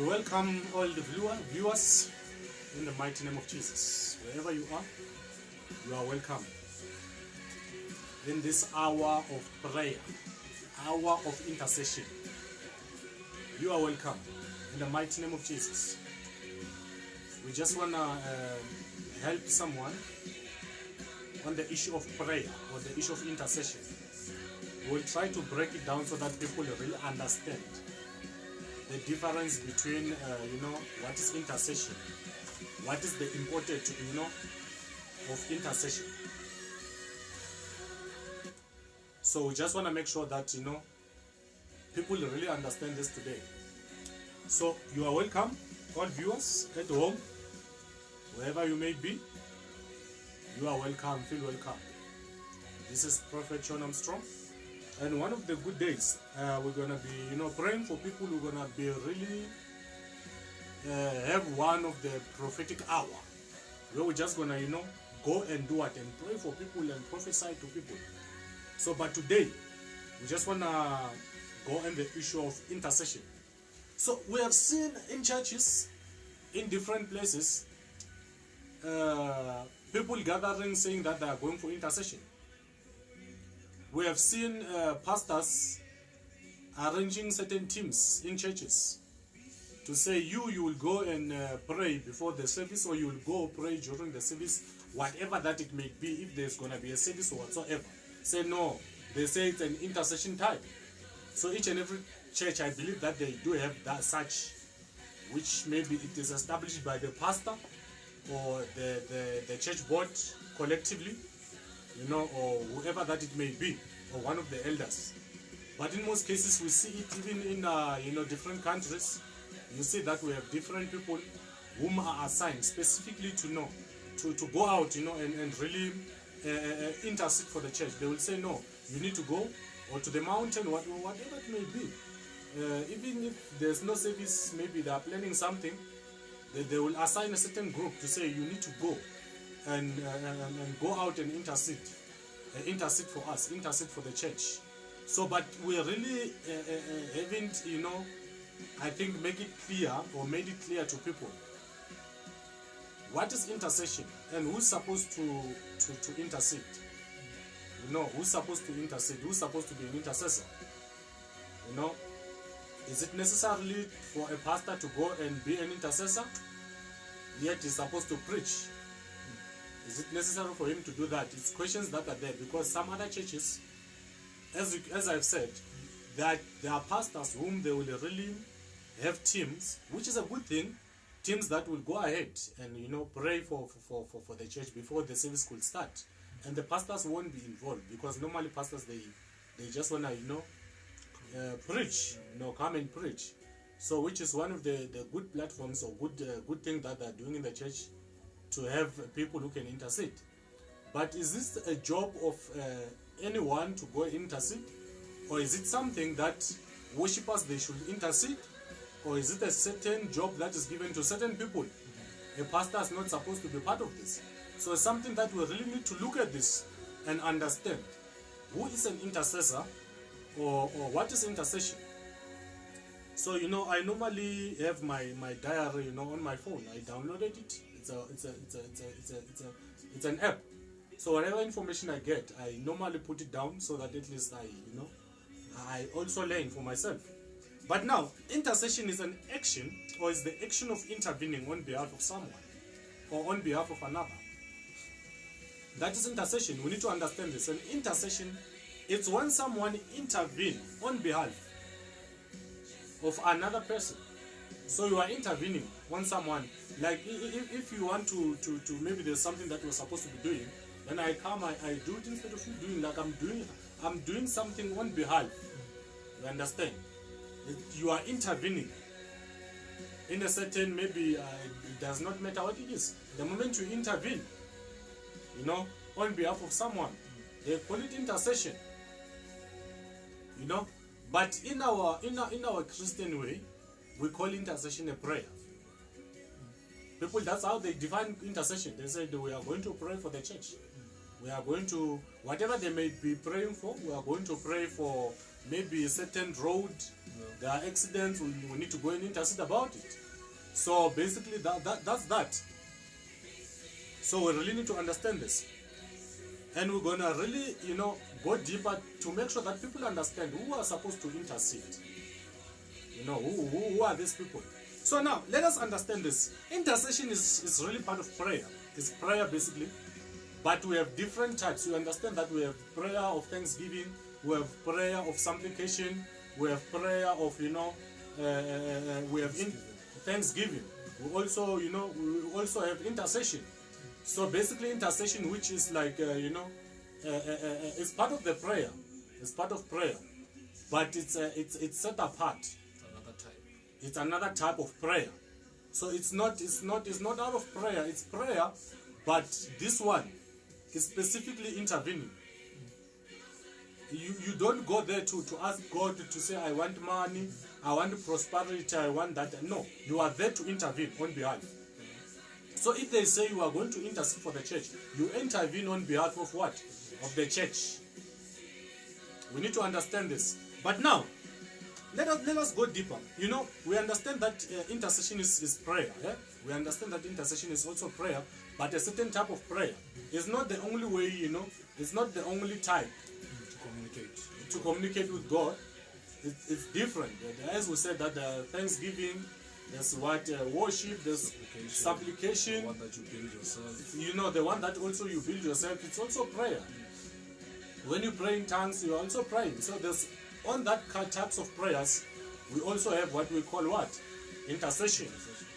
We welcome all the viewers in the mighty name of Jesus. Wherever you are welcome in this hour of prayer, hour of intercession. You are welcome in the mighty name of Jesus. We just want to help someone on the issue of prayer or the issue of intercession. We'll try to break it down so that people really understand the difference between what is intercession, what is the importance of intercession. So we just want to make sure that people really understand this today. So you are welcome, all viewers at home, wherever you may be. You are welcome, feel welcome. This is Prophet Sean Armstrong. And one of the good days, we're going to be, praying for people. We're going to be really have one of the prophetic hour where we're just going to, go and do it and pray for people and prophesy to people. So, but today, we just want to go on the issue of intercession. So, we have seen in churches, in different places, people gathering saying that they are going for intercession. We have seen pastors arranging certain teams in churches to say you will go and pray before the service, or you will go pray during the service, whatever that it may be, if there's going to be a service or whatsoever. Say no, they say it's an intercession time. So each and every church, I believe that they do have that such, which maybe it is established by the pastor or the church board collectively, or whoever that it may be, or one of the elders. But in most cases, we see it even in different countries. You see that we have different people whom are assigned specifically to go out, and really intercede for the church. They will say, no, you need to go or to the mountain, whatever it may be. Even if there's no service, maybe they are planning something, they will assign a certain group to say you need to go and go out and intercede for us, intercede for the church. So, but we really haven't, I think, made it clear to people what is intercession and who's supposed to intercede. Who's supposed to intercede? Who's supposed to be an intercessor? Is it necessarily for a pastor to go and be an intercessor? Yet he's supposed to preach. Is it necessary for him to do that? It's questions that are there, because some other churches, as I've said, that there are pastors whom they will really have teams, which is a good thing, teams that will go ahead and pray for the church before the service could start, and the pastors won't be involved, because normally pastors they just want to preach, come and preach. So which is one of the good platforms or good thing that they're doing in the church, to have people who can intercede. But is this a job of anyone to go intercede, or is it something that worshippers they should intercede, or is it a certain job that is given to certain people? A pastor is not supposed to be part of this. So it's something that we really need to look at this and understand who is an intercessor, or what is intercession. So I normally have my diary on my phone. I downloaded it. It's an app. So whatever information I get, I normally put it down so that at least I also learn for myself. But now, intercession is an action, or is the action of intervening on behalf of someone or on behalf of another. That is intercession. We need to understand this. An intercession, it's when someone intervenes on behalf of another person. So you are intervening on someone. Like if you want to maybe there's something that you're supposed to be doing, then I come, I do it instead of you doing, like I'm doing something on behalf. You understand? You are intervening in a certain, maybe it does not matter what it is. The moment you intervene, on behalf of someone, they call it intercession. But in our Christian way, we call intercession a prayer. People, that's how they define intercession. They say that we are going to pray for the church. We are going to, whatever they may be praying for, we are going to pray for maybe a certain road, there are accidents, we need to go and intercede about it. So basically that's that. So we really need to understand this. And we're gonna really, go deeper to make sure that people understand who are supposed to intercede. Who are these people? So now let us understand this. Intercession is really part of prayer. It's prayer basically. But we have different types. You understand that we have prayer of thanksgiving, we have prayer of supplication, we have prayer of, we have thanksgiving. We also, we also have intercession. So basically intercession, which is like, it's part of the prayer. It's part of prayer. But it's set apart. Another type. It's another type of prayer. So it's not out of prayer, it's prayer, but this one is specifically intervening. You don't go there to ask God to say, I want money, I want prosperity, I want that. No, you are there to intervene on behalf. So if they say you are going to intercede for the church, you intervene on behalf of what? Of the church. We need to understand this. But now, let us go deeper. We understand that intercession is prayer. Yeah? We understand that intercession is also prayer, but a certain type of prayer. It's not the only way, it's not the only type to communicate with God. It's different. As we said, that thanksgiving, there's what worship, there's supplication. The one that you build yourself. The one that also you build yourself, it's also prayer. When you pray in tongues, you're also praying. So there's on that types of prayers, we also have what we call what? Intercession,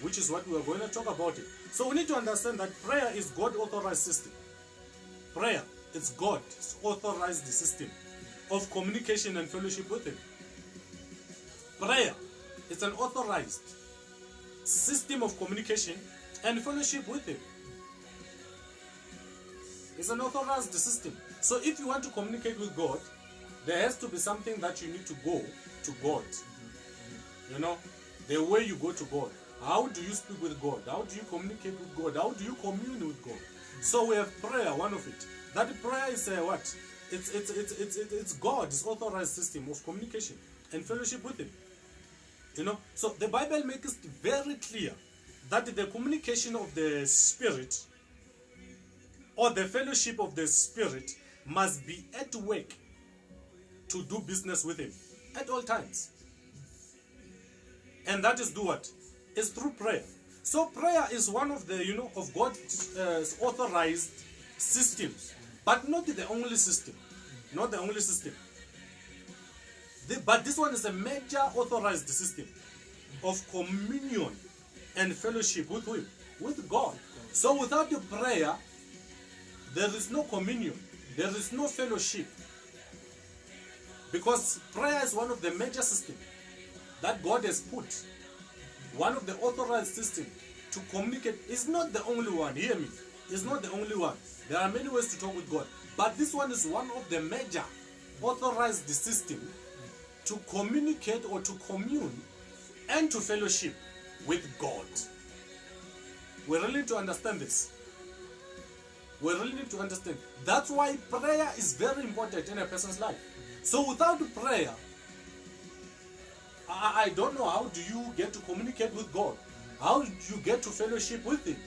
which is what we are going to talk about it. So we need to understand that prayer is God-authorized system. Prayer, it's God's authorized system of communication and fellowship with Him. Prayer, it's an authorized system of communication and fellowship with Him. It's an authorized system. So if you want to communicate with God, there has to be something that you need to go to God. The way you go to God. How do you speak with God? How do you communicate with God? How do you commune with God? So we have prayer, one of it. That prayer is what? It's God's authorized system of communication and fellowship with Him. So the Bible makes it very clear that the communication of the Spirit or the fellowship of the Spirit must be at work to do business with Him at all times. And that is do what? It's through prayer. So prayer is one of the, of God's authorized systems, but not the only system. Not the only system. But this one is a major authorized system of communion and fellowship with whom? With God. So without the prayer, there is no communion. There is no fellowship. Because prayer is one of the major systems that God has put. One of the authorized systems to communicate. It's not the only one. Hear me. It's not the only one. There are many ways to talk with God. But this one is one of the major authorized systems to communicate or to commune and to fellowship with God. We really need to understand this. We really need to understand. That's why prayer is very important in a person's life. So without prayer, I don't know how do you get to communicate with God. How do you get to fellowship with Him?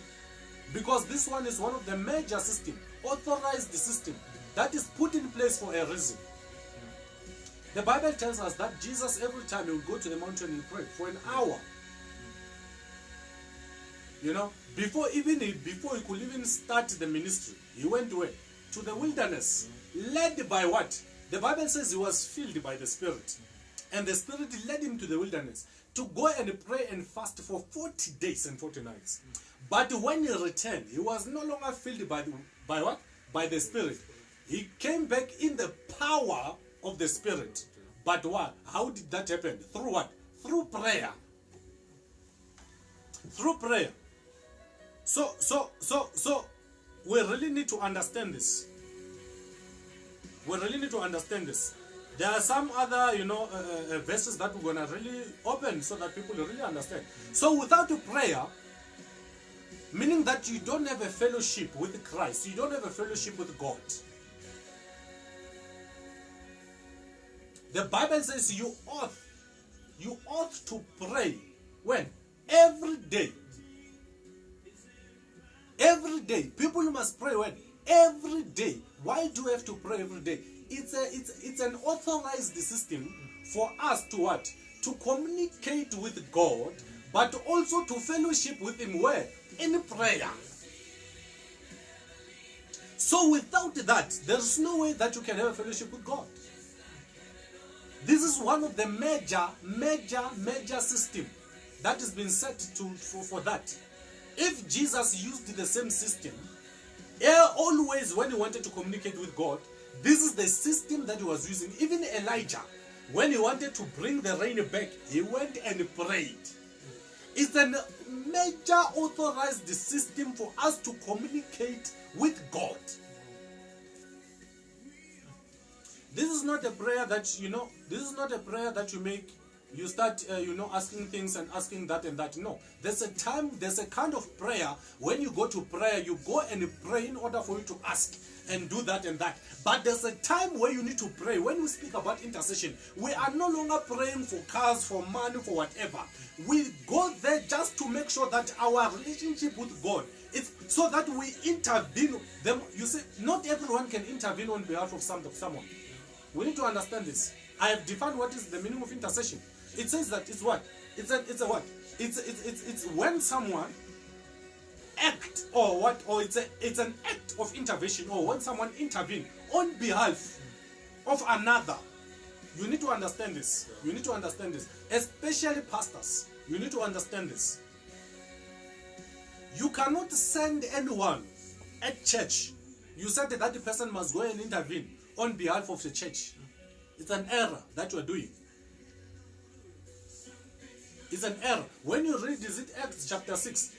Because this one is one of the major systems, authorized system, that is put in place for a reason. The Bible tells us that Jesus, every time he would go to the mountain and pray for an hour. Before he could even start the ministry, he went where? To the wilderness. Led by what? The Bible says he was filled by the Spirit. And the Spirit led him to the wilderness to go and pray and fast for 40 days and 40 nights. But when he returned, he was no longer filled by what? By the Spirit. He came back in the power of the Spirit. But what? How did that happen? Through what? Through prayer. Through prayer. So we really need to understand this. We really need to understand this. There are some other, verses that we're going to really open so that people really understand. So without a prayer, meaning that you don't have a fellowship with Christ, you don't have a fellowship with God. The Bible says you ought to pray. When? Every day. Every day. People must pray when? Every day. Why do we have to pray every day? It's an authorized system for us to what? To communicate with God, but also to fellowship with Him where? In prayer. So without that, there's no way that you can have a fellowship with God. This is one of the major system that has been set for that. If Jesus used the same system, always when he wanted to communicate with God, this is the system that he was using. Even Elijah, when he wanted to bring the rain back, he went and prayed. It's a major authorized system for us to communicate with God. This is not a prayer that, this is not a prayer that you make, you start, asking things and asking that and that. No. There's a kind of prayer, when you go to prayer, you go and pray in order for you to ask and do that and that. But there's a time where you need to pray. When we speak about intercession, we are no longer praying for cars, for money, for whatever. We go there just to make sure that our relationship with God is so that we intervene. You see, not everyone can intervene on behalf of someone. We need to understand this. I have defined what is the meaning of intercession. It says that it's what? It's a what? It's when someone act or what? Or it's an act of intervention, or when someone intervenes on behalf of another. You need to understand this. You need to understand this. Especially pastors. You need to understand this. You cannot send anyone at church. You said that the person must go and intervene on behalf of the church. It's an error that you are doing. It's an error. When you read Acts chapter 6,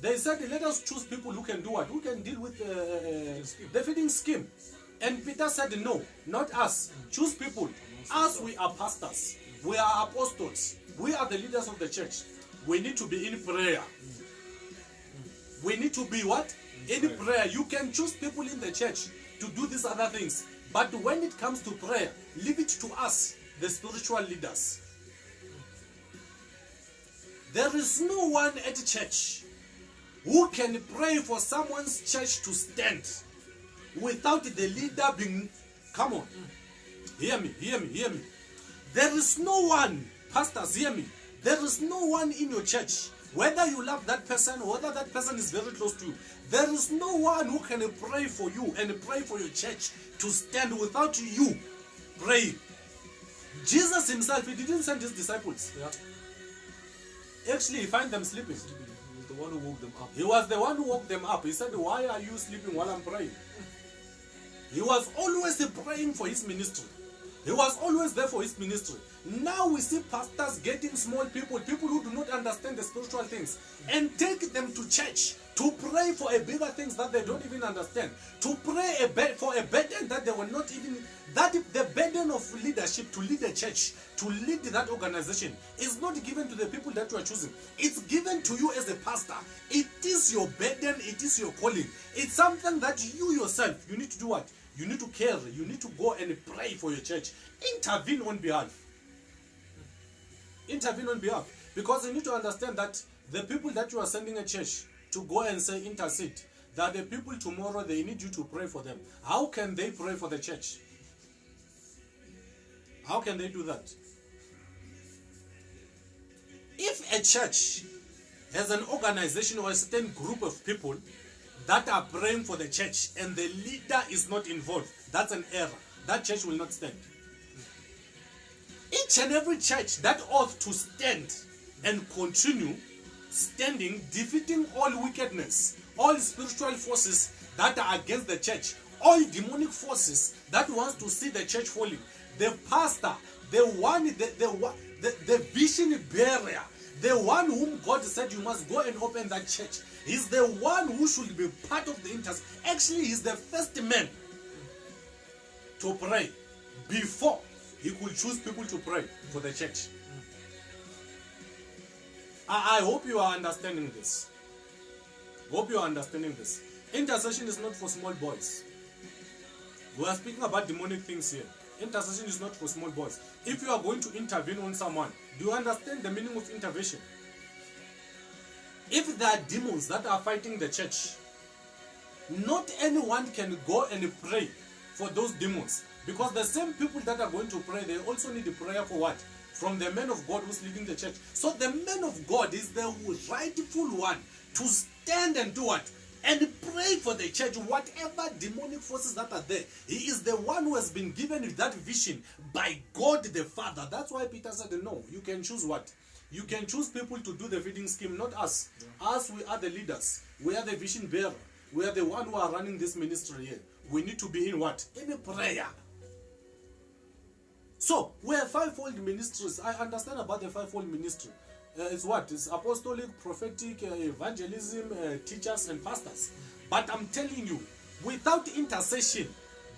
they said, let us choose people who can do what? Who can deal with the feeding scheme. And Peter said, no, not us. Choose people. Us, we are pastors. We are apostles. We are the leaders of the church. We need to be in prayer. We need to be what? In prayer. You can choose people in the church to do these other things. But when it comes to prayer, leave it to us, the spiritual leaders. There is no one at church who can pray for someone's church to stand without the leader being... Come on. Hear me. There is no one, pastors, hear me. There is no one in your church, whether you love that person, whether that person is very close to you, there is no one who can pray for you and pray for your church to stand without you praying. Jesus himself, he didn't send his disciples. Yeah. Actually, he found them sleeping. He was the one who woke them up. He was the one who woke them up. He said, why are you sleeping while I'm praying? He was always praying for his ministry. He was always there for his ministry. Now we see pastors getting small people who do not understand the spiritual things, and take them to church to pray for a bigger things that they don't even understand. To pray for a burden that they were not even... That the burden of leadership to lead a church, to lead that organization, is not given to the people that you are choosing. It's given to you as a pastor. It is your burden. It is your calling. It's something that you yourself, you need to do what? You need to carry. You need to go and pray for your church. Intervene on behalf. Intervene on behalf. Because you need to understand that the people that you are sending a church to go and say intercede, that the people tomorrow, they need you to pray for them. How can they pray for the church? How can they do that? If a church has an organization or a certain group of people that are praying for the church and the leader is not involved, that's an error. That church will not stand. Each and every church that ought to stand and continue standing, defeating all wickedness, all spiritual forces that are against the church, all demonic forces that wants to see the church falling. The pastor, the vision bearer, the one whom God said you must go and open that church, is the one who should be part of the intercession. Actually, he's the first man to pray before he could choose people to pray for the church. I hope you are understanding this. Hope you are understanding this. Intercession is not for small boys. We are speaking about demonic things here. Intercession is not for small boys. If you are going to intervene on someone, do you understand the meaning of intervention? If there are demons that are fighting the church, not anyone can go and pray for those demons. Because the same people that are going to pray, they also need a prayer for what? From the man of God who's leading the church. So the man of God is the rightful one to stand and do what? And pray for the church, whatever demonic forces that are there. He is the one who has been given that vision by God the Father. That's why Peter said, no, you can choose what? You can choose people to do the feeding scheme, not us. Yeah. Us, we are the leaders. We are the vision bearer. We are the one who are running this ministry here. We need to be in what? In a prayer. So, we have fivefold ministries. I understand about the fivefold ministry. It's what? It's apostolic, prophetic, evangelism, teachers and pastors. But I'm telling you, without intercession,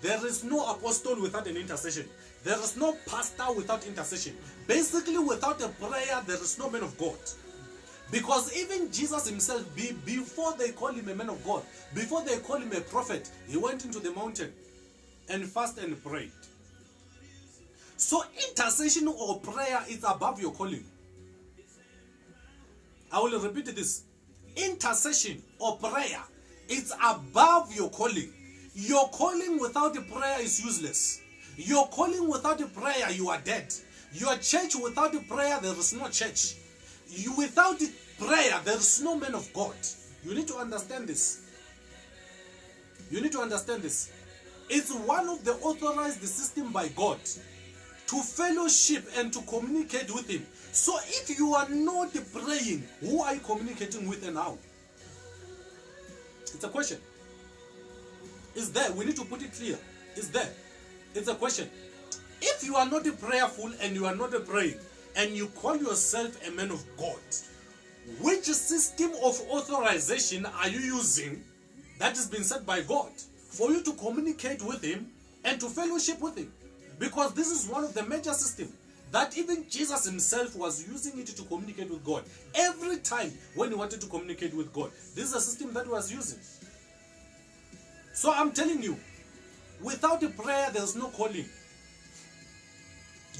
there is no apostle without an intercession. There is no pastor without intercession. Basically, without a prayer, there is no man of God. Because even Jesus himself, before they call him a man of God, before they call him a prophet, he went into the mountain and fasted and prayed. So intercession or prayer is above your calling. I will repeat this. Intercession or prayer is above your calling. Your calling without a prayer is useless. Your calling without a prayer, you are dead. Your church without a prayer, there is no church. You without prayer, there is no man of God. You need to understand this. You need to understand this. It's one of the authorized system by God to fellowship and to communicate with him. So if you are not praying, who are you communicating with and how? It's a question. It's there. We need to put it clear. It's there. It's a question. If you are not prayerful and you are not praying and you call yourself a man of God, which system of authorization are you using that has been set by God for you to communicate with him and to fellowship with him? Because this is one of the major systems that even Jesus himself was using it to communicate with God. Every time when he wanted to communicate with God, this is a system that he was using. So I'm telling you, without a prayer, there's no calling.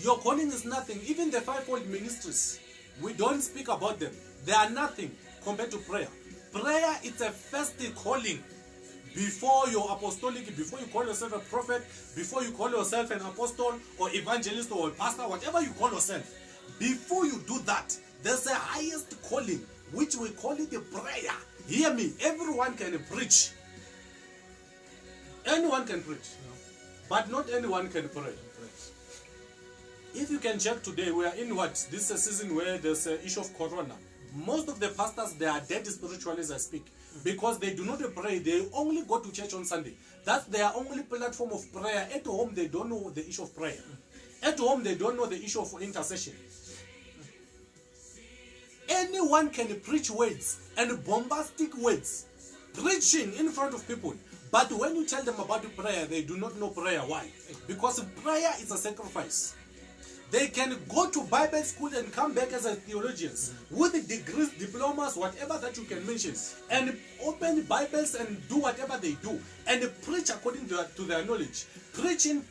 Your calling is nothing. Even the fivefold ministries, we don't speak about them. They are nothing compared to prayer. Prayer is a first calling. Before your apostolic, before you call yourself a prophet, before you call yourself an apostle or evangelist or a pastor, whatever you call yourself, before you do that, there's a highest calling, which we call it a prayer. Hear me, everyone can preach. Anyone can preach, but not anyone can pray. If you can check today, we are in what? This is a season where there's an issue of corona. Most of the pastors, they are dead spiritually as I speak. Because they do not pray, they only go to church on Sunday. That's their only platform of prayer. At home, they don't know the issue of prayer. At home, they don't know the issue of intercession. Anyone can preach words and bombastic words, preaching in front of people. But when you tell them about prayer, they do not know prayer. Why? Because prayer is a sacrifice. They can go to Bible school and come back as a theologians with degrees, diplomas, whatever that you can mention, and open Bibles and do whatever they do and preach according to their knowledge, preach in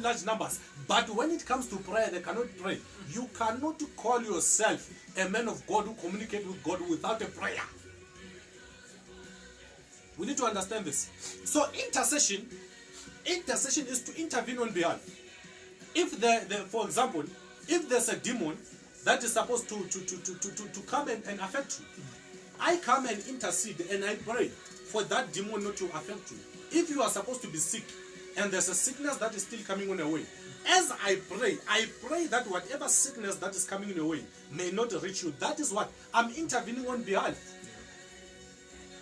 large numbers. But when it comes to prayer, they cannot pray. You cannot call yourself a man of God who communicates with God without a prayer. We need to understand this. So intercession is to intervene on behalf. If for example, if there's a demon that is supposed to come and affect you, I come and intercede and I pray for that demon not to affect you. If you are supposed to be sick and there's a sickness that is still coming on your way, as I pray that whatever sickness that is coming your way may not reach you. That is what I'm intervening on behalf.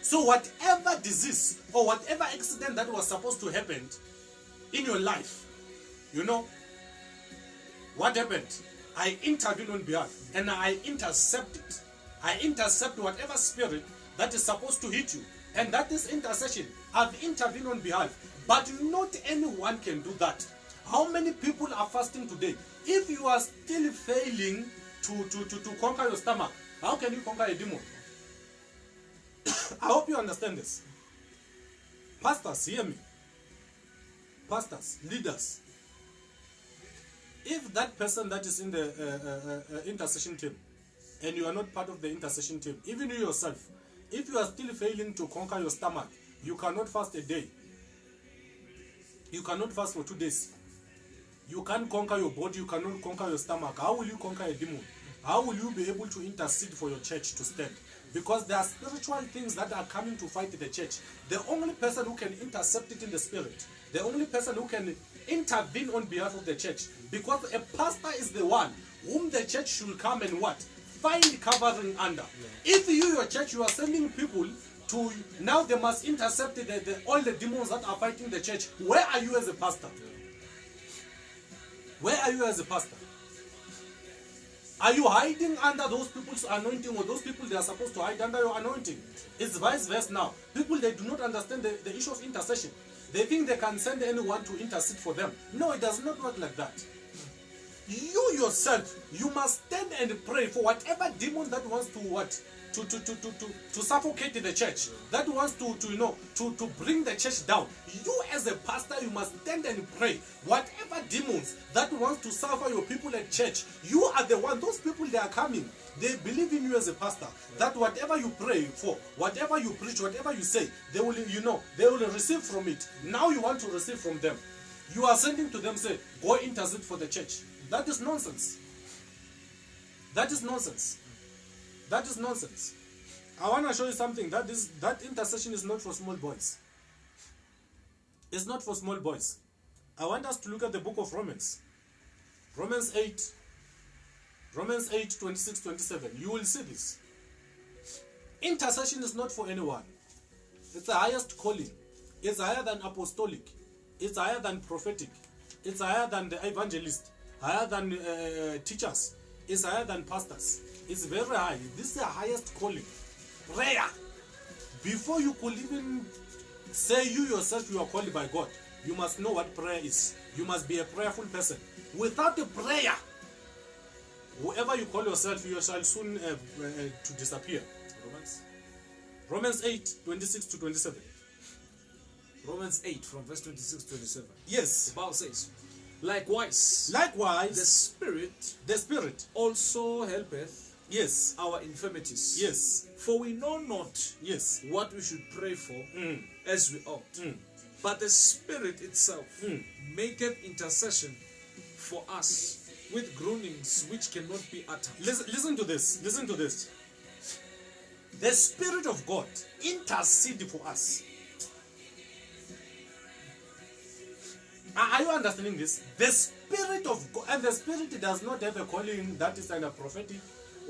So whatever disease or whatever accident that was supposed to happen in your life, you know, what happened? I intervene on behalf and I intercept it. I intercept whatever spirit that is supposed to hit you. And that is intercession. I've intervened on behalf. But not anyone can do that. How many people are fasting today? If you are still failing to conquer your stomach, how can you conquer a demon? I hope you understand this. Pastors, hear me. Pastors, leaders, if that person that is in the intercession team, and you are not part of the intercession team, even you yourself, if you are still failing to conquer your stomach, you cannot fast a day. You cannot fast for 2 days. You can't conquer your body, you cannot conquer your stomach. How will you conquer a demon? How will you be able to intercede for your church to stand? Because there are spiritual things that are coming to fight the church. The only person who can intercept it in the spirit, the only person who can intervene on behalf of the church, because a pastor is the one whom the church should come and what? Find covering under. If you, your church, you are sending people to, now they must intercept all the demons that are fighting the church. Where are you as a pastor? Where are you as a pastor? Are you hiding under those people's anointing, or those people they are supposed to hide under your anointing? It's vice versa now. People, they do not understand the issue of intercession. They think they can send anyone to intercede for them. No, it does not work like that. You yourself, you must stand and pray for whatever demon that wants to what? To suffocate the church, that wants to bring the church down. You as a pastor, you must stand and pray. Whatever demons that wants to suffer your people at church, you are the one. Those people, they are coming. They believe in you as a pastor. That whatever you pray for, whatever you preach, whatever you say, they will, they will receive from it. Now you want to receive from them. You are sending to them, say, go intercede for the church. That is nonsense. That is nonsense. That is nonsense. I want to show you something. That intercession is not for small boys. It's not for small boys. I want us to look at the book of Romans. Romans 8, 26, 27. You will see this. Intercession is not for anyone. It's the highest calling. It's higher than apostolic. It's higher than prophetic. It's higher than the evangelist. Higher than teachers. It's higher than pastors. It's very high. This is the highest calling. Prayer. Before you could even say you yourself you are called by God, you must know what prayer is. You must be a prayerful person. Without a prayer, whoever you call yourself, you shall soon to disappear. Romans 8, 26 to 27. Romans 8 from verse 26 to 27. Yes. The Bible says, Likewise, the Spirit also helpeth yes our infirmities. Yes. For we know not yes what we should pray for as we ought. But the Spirit itself maketh intercession for us with groanings which cannot be uttered. Listen to this. Listen to this. The Spirit of God intercede for us. Are you understanding this? The Spirit of God, and the Spirit does not have a calling that is either prophetic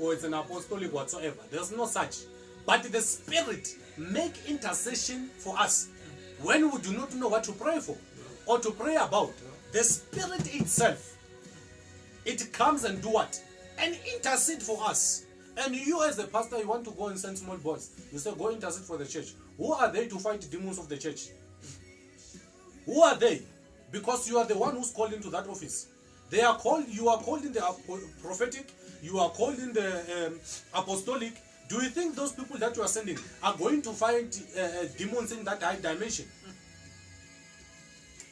or it's an apostolic whatsoever. There's no such. But the Spirit make intercession for us when we do not know what to pray for or to pray about. The Spirit itself, it comes and do what? And intercede for us. And you as a pastor, you want to go and send small boys. You say, go intercede for the church. Who are they to fight demons of the church? Who are they? Because you are the one who's called into that office. They are called. You are called in the prophetic. You are called in the apostolic. Do you think those people that you are sending are going to fight demons in that high dimension?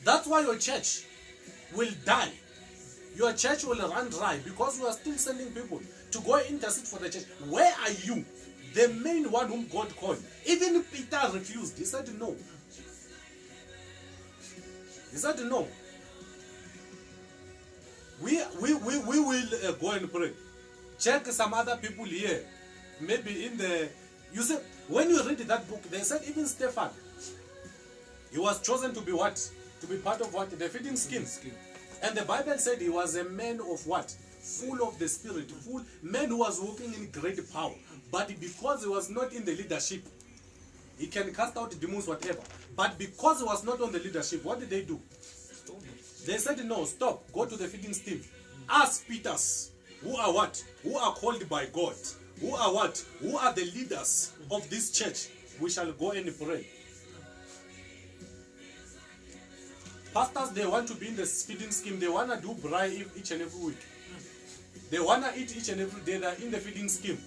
That's why your church will die. Your church will run dry because you are still sending people to go intercede for the church. Where are you? The main one whom God called. Even Peter refused. He said no. He said no. We will go and pray. Check some other people here. Maybe in the... You see, when you read that book, they said even Stephen, he was chosen to be what? To be part of what? The feeding scheme. And the Bible said he was a man of what? Full of the Spirit. Full man who was walking in great power. But because he was not in the leadership, he can cast out demons, whatever. But because he was not on the leadership, what did they do? They said, no, stop. Go to the feeding scheme. Ask Peters, who are what? Who are called by God? Who are what? Who are the leaders of this church? We shall go and pray. Pastors, they want to be in the feeding scheme. They want to do braai each and every week. They want to eat each and every day. They're in the feeding scheme.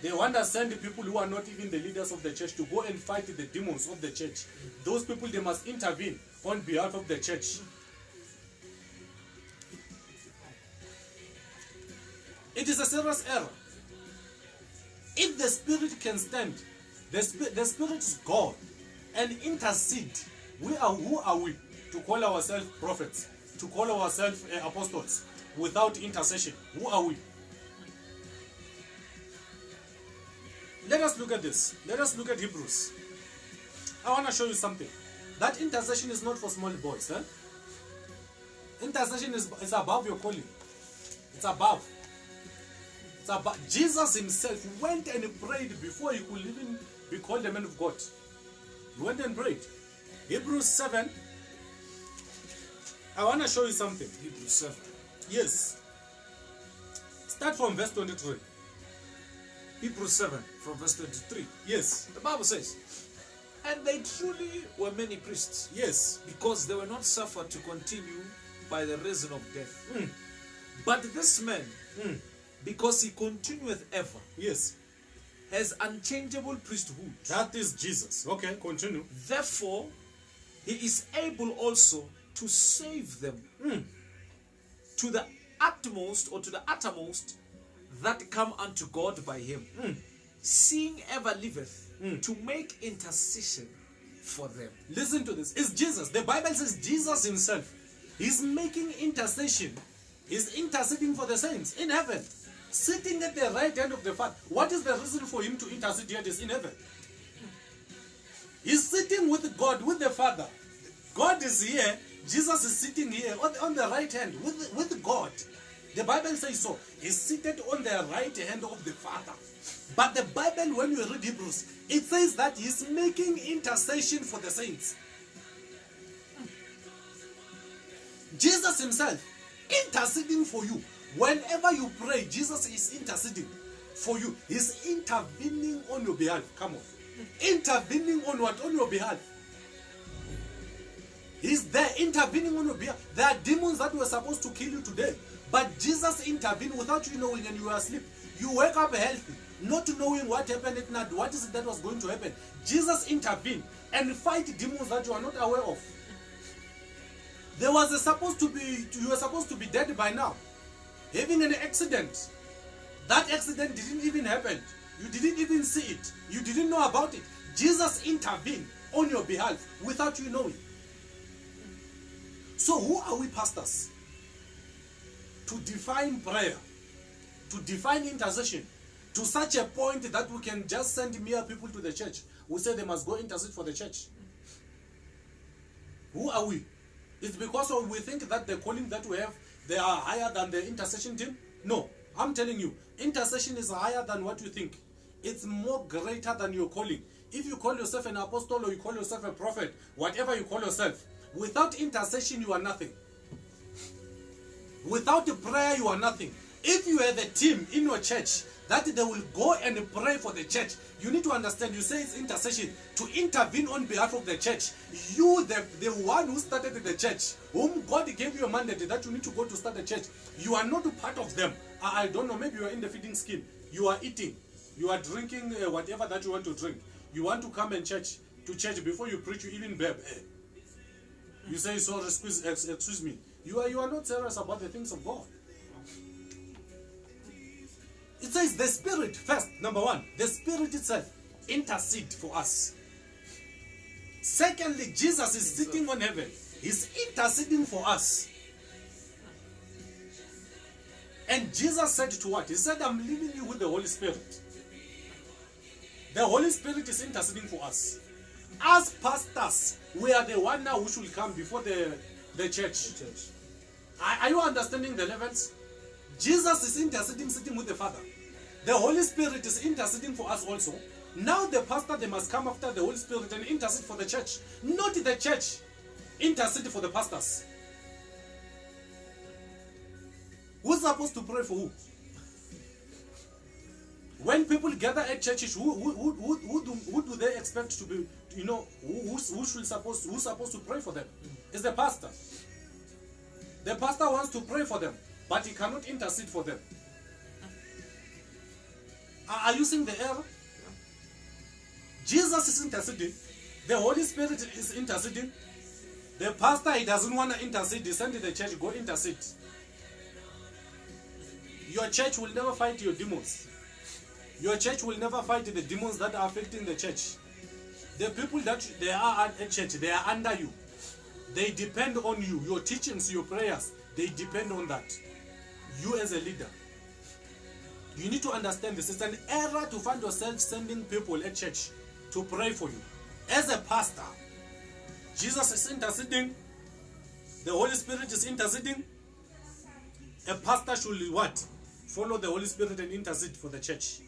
They want to send the people who are not even the leaders of the church to go and fight the demons of the church. Those people, they must intervene on behalf of the church. It is a serious error. If the Spirit can stand, the Spirit is God, and intercede, who are we to call ourselves prophets, to call ourselves apostles without intercession? Who are we? Let us look at this. Let us look at Hebrews. I want to show you something. That intercession is not for small boys. Intercession is above your calling. It's above. It's above. Jesus himself went and prayed before he could even be called a man of God. He went and prayed. Hebrews 7. I want to show you something. Hebrews 7. Yes. Start from verse 23. Hebrews 7 from verse 23. Yes. The Bible says, and they truly were many priests. Yes. Because they were not suffered to continue by the reason of death. But this man, because he continueth ever, yes, has unchangeable priesthood. That is Jesus. Okay, continue. Therefore, he is able also to save them to the utmost or to the uttermost that come unto God by him, seeing ever liveth to make intercession for them. Listen to this. It's Jesus. The Bible says Jesus himself. He's making intercession. He's interceding for the saints in heaven, sitting at the right hand of the Father. What is the reason for him to intercede yet is in heaven? He's sitting with God, with the Father. God is here. Jesus is sitting here on the right hand with God. The Bible says so. He's seated on the right hand of the Father. But the Bible, when you read Hebrews, it says that he's making intercession for the saints. Jesus himself interceding for you. Whenever you pray, Jesus is interceding for you. He's intervening on your behalf. Come on. Intervening on what? On your behalf. He's there intervening on your behalf. There are demons that were supposed to kill you today, but Jesus intervened without you knowing, and you were asleep. You wake up healthy, not knowing what happened at night. What is it that was going to happen? Jesus intervened and fight demons that you are not aware of. You were supposed to be dead by now, having an accident. That accident didn't even happen. You didn't even see it. You didn't know about it. Jesus intervened on your behalf without you knowing. So who are we pastors to define prayer, to define intercession, to such a point that we can just send mere people to the church who say they must go intercede for the church? Who are we? It's because we think that the calling that we have, they are higher than the intercession team? No, I'm telling you, intercession is higher than what you think. It's more greater than your calling. If you call yourself an apostle or you call yourself a prophet, whatever you call yourself, without intercession you are nothing. Without a prayer you are nothing. If you have a team in your church that they will go and pray for the church, you need to understand, you say it's intercession, to intervene on behalf of the church. You, the one who started the church, whom God gave you a mandate that you need to go to start the church, you are not a part of them. I don't know, maybe you are in the feeding scheme. You are eating, you are drinking whatever that you want to drink. You want to come and to church before you preach, you even bab. You say, so excuse me. You are not serious about the things of God. It says the Spirit first, number one, the Spirit itself intercede for us. Secondly, Jesus is sitting on heaven. He's interceding for us. And Jesus said to what? He said, I'm leaving you with the Holy Spirit. The Holy Spirit is interceding for us. As pastors, we are the one now who should come before the church. Are you understanding the levels? Jesus is interceding, sitting with the Father. The Holy Spirit is interceding for us also. Now the pastor, they must come after the Holy Spirit and intercede for the church. Not the church intercede for the pastors. Who's supposed to pray for who? When people gather at churches, who do they expect to be, who's supposed to pray for them? It's the pastor. The pastor wants to pray for them, but he cannot intercede for them. Are you seeing the error? Jesus is interceding. The Holy Spirit is interceding. The pastor, he doesn't want to intercede. He sent to the church, go intercede. Your church will never fight your demons. Your church will never fight the demons that are affecting the church. The people that they are at church, they are under you. They depend on you. Your teachings, your prayers, they depend on that. You as a leader. You need to understand this. It's an error to find yourself sending people at church to pray for you. As a pastor, Jesus is interceding. The Holy Spirit is interceding. A pastor should what? Follow the Holy Spirit and intercede for the church.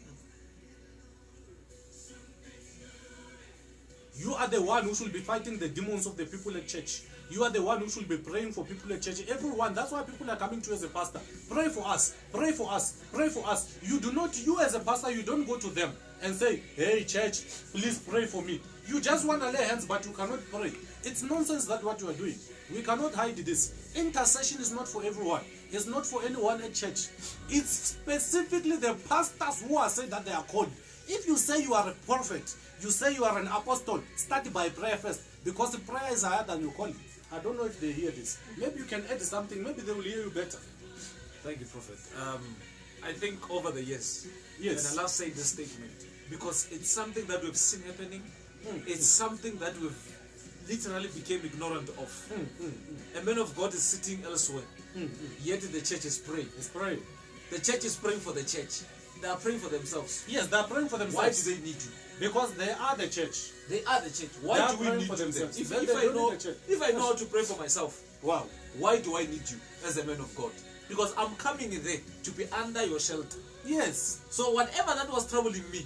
You are the one who should be fighting the demons of the people at church. You are the one who should be praying for people at church. Everyone, that's why people are coming to you as a pastor. Pray for us, pray for us, pray for us. You as a pastor, you don't go to them and say, hey church, please pray for me. You just want to lay hands, but you cannot pray. It's nonsense that what you are doing. We cannot hide this. Intercession is not for everyone. It's not for anyone at church. It's specifically the pastors who are saying that they are called. If you say you are a prophet, you say you are an apostle, start by prayer first, because the prayer is higher than your calling. I don't know if they hear this. Maybe you can add something. Maybe they will hear you better. Thank you, Prophet. I think over the years, yes, and I love saying this statement because it's something that we've seen happening. It's something that we've literally became ignorant of. A man of God is sitting elsewhere, yet the church is praying. It's praying. The church is praying for the church. They are praying for themselves. Yes, they are praying for themselves. Why do they need you? Because they are the church. They are the church. Why do we need for them? themselves? If I know how to pray for myself, wow, why do I need you as a man of God? Because I'm coming there to be under your shelter. Yes. So whatever that was troubling me,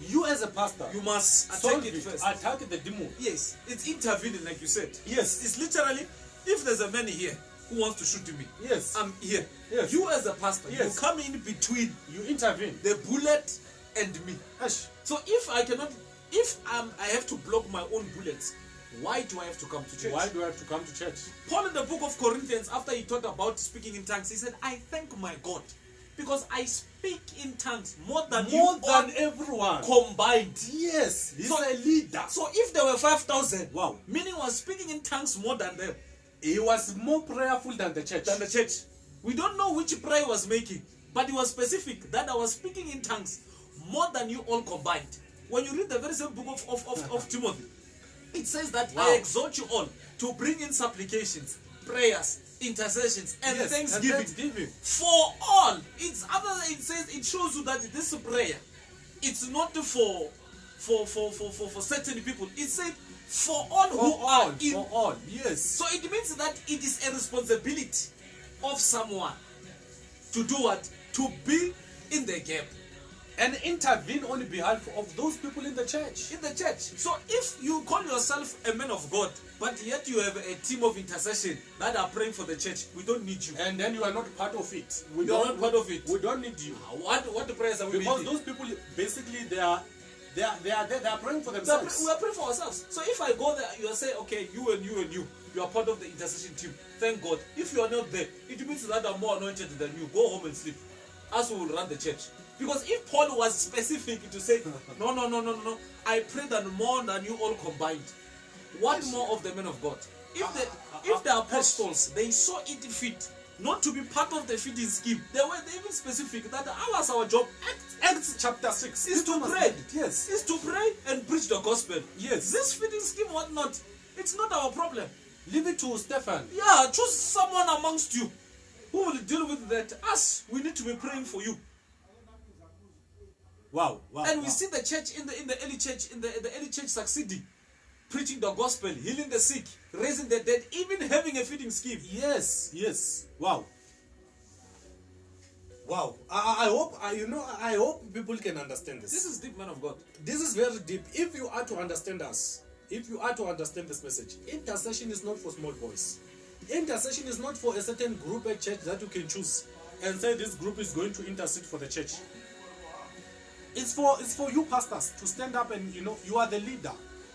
you as a pastor, you must attack it first. Attack the demon. Yes, it's intervening, like you said. Yes, it's literally, if there's a man here who wants to shoot me, yes, I'm here. Yes. You as a pastor, yes, you come in between. You intervene. The bullet and me. Ash. So if I cannot, if I have to block my own bullets, why do I have to come to church? Why do I have to come to church? Paul in the book of Corinthians, after he talked about speaking in tongues, he said, I thank my God because I speak in tongues more than everyone combined. Yes, he's a leader. So if there were 5,000, wow, meaning was speaking in tongues more than them. He was more prayerful than the church. We don't know which prayer he was making, but it was specific that I was speaking in tongues more than you all combined. When you read the very same book of Timothy, it says that I exhort you all to bring in supplications, prayers, intercessions, and thanksgiving for all. It's other. It says it shows you that this prayer, it's not for certain people. It said for all who are in. For all, yes. So it means that it is a responsibility of someone to do what? To be in the gap and intervene on behalf of those people in the church. So if you call yourself a man of God, but yet you have a team of intercession that are praying for the church, we don't need you. And then you are not part of it. We don't need you. What prayers are we because making? Those people basically they are praying for themselves. We are praying for ourselves. So if I go there, you say, okay, you are part of the intercession team. Thank God. If you are not there, it means that I'm more anointed than you. Go home and sleep. Us will run the church. Because if Paul was specific to say, no, I pray that more than you all combined. What more of the men of God? If the apostles, they saw it fit not to be part of the feeding scheme, they even specific that our job, Acts chapter 6, is to pray. Yes. Is to pray and preach the gospel. Yes. This feeding scheme, whatnot, it's not our problem. Leave it to Stephen. Yeah, choose someone amongst you who will deal with that. Us, we need to be praying for you. Wow. And we see the church in the early church, in the early church succeeding, preaching the gospel, healing the sick, raising the dead, even having a feeding scheme. Yes. Wow. I hope people can understand this. This is deep, man of God. This is very deep. If you are to understand us, if you are to understand this message, intercession is not for small boys. Intercession is not for a certain group at church that you can choose and say this group is going to intercede for the church. It's for you pastors to stand up and you are the leader.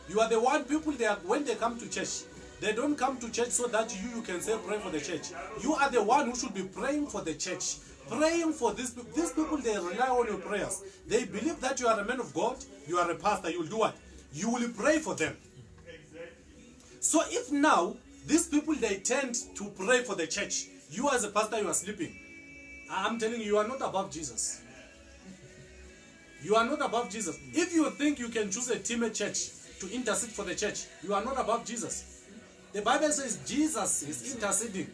You are the one people when they come to church, they don't come to church so that you can say pray for the church. You are the one who should be praying for the church. Praying for these people, they rely on your prayers. They believe that you are a man of God, you are a pastor, you will do what? You will pray for them. So if now these people they tend to pray for the church, you as a pastor you are sleeping, I'm telling you, you are not above Jesus. You are not above Jesus. If you think you can choose a team at church to intercede for the church, you are not above Jesus. The Bible says Jesus is interceding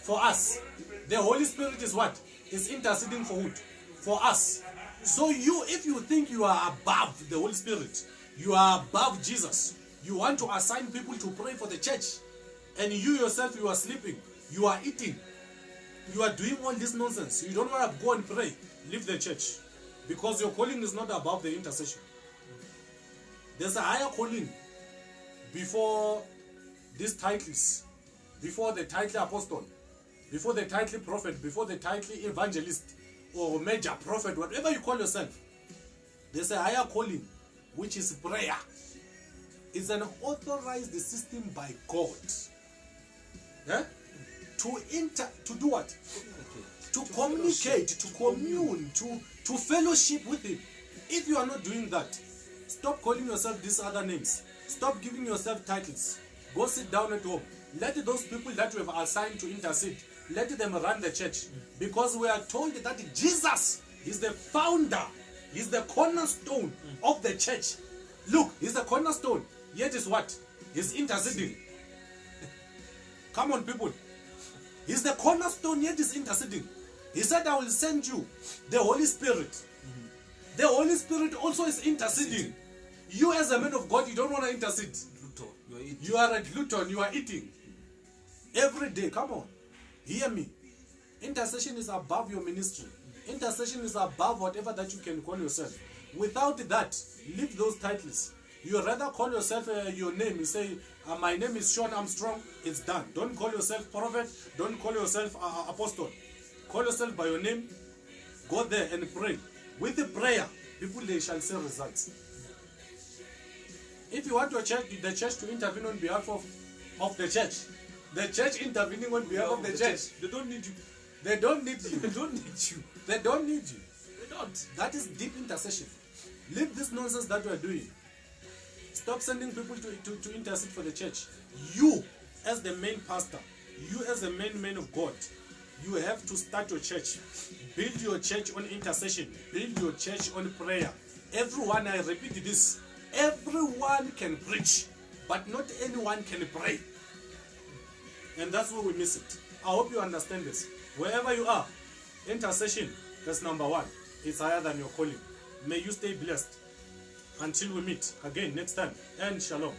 for us. The Holy Spirit is what? Is interceding for who? For us. So you, if you think you are above the Holy Spirit, you are above Jesus, you want to assign people to pray for the church, and you yourself, you are sleeping, you are eating, you are doing all this nonsense, you don't want to go and pray, leave the church. Because your calling is not above the intercession. There's a higher calling before these titles, before the title apostle, before the title prophet, before the title evangelist or major prophet, whatever you call yourself. There's a higher calling, which is prayer. It's an authorized system by God. Yeah? To do what? To communicate, to commune, to fellowship with Him. If you are not doing that, stop calling yourself these other names. Stop giving yourself titles. Go sit down at home. Let those people that you have assigned to intercede, let them run the church. Because we are told that Jesus is the founder, He's the cornerstone of the church. Look, He's the cornerstone. Yet is what? He's interceding. Come on, people. He's the cornerstone, yet is interceding. He said, I will send you the Holy Spirit. The Holy Spirit also is interceding. You as a man of God, you don't want to intercede. You are a glutton, you are eating. Every day, come on. Hear me. Intercession is above your ministry. Intercession is above whatever that you can call yourself. Without that, leave those titles. You rather call yourself your name. You say, my name is Sean Armstrong. It's done. Don't call yourself prophet. Don't call yourself apostle. Call yourself by your name. Go there and pray. With the prayer, people, they shall see results. If you want the church to intervene on behalf of the church intervening on behalf of the church, they don't need you. They don't need you. They don't need you. They don't need you. They don't. That is deep intercession. Leave this nonsense that we are doing. Stop sending people to intercede for the church. You, as the main pastor, you as the main man of God, you have to start your church. Build your church on intercession. Build your church on prayer. Everyone, I repeat this, everyone can preach, but not anyone can pray. And that's where we miss it. I hope you understand this. Wherever you are, intercession, that's number one. It's higher than your calling. May you stay blessed. Until we meet again next time. And shalom.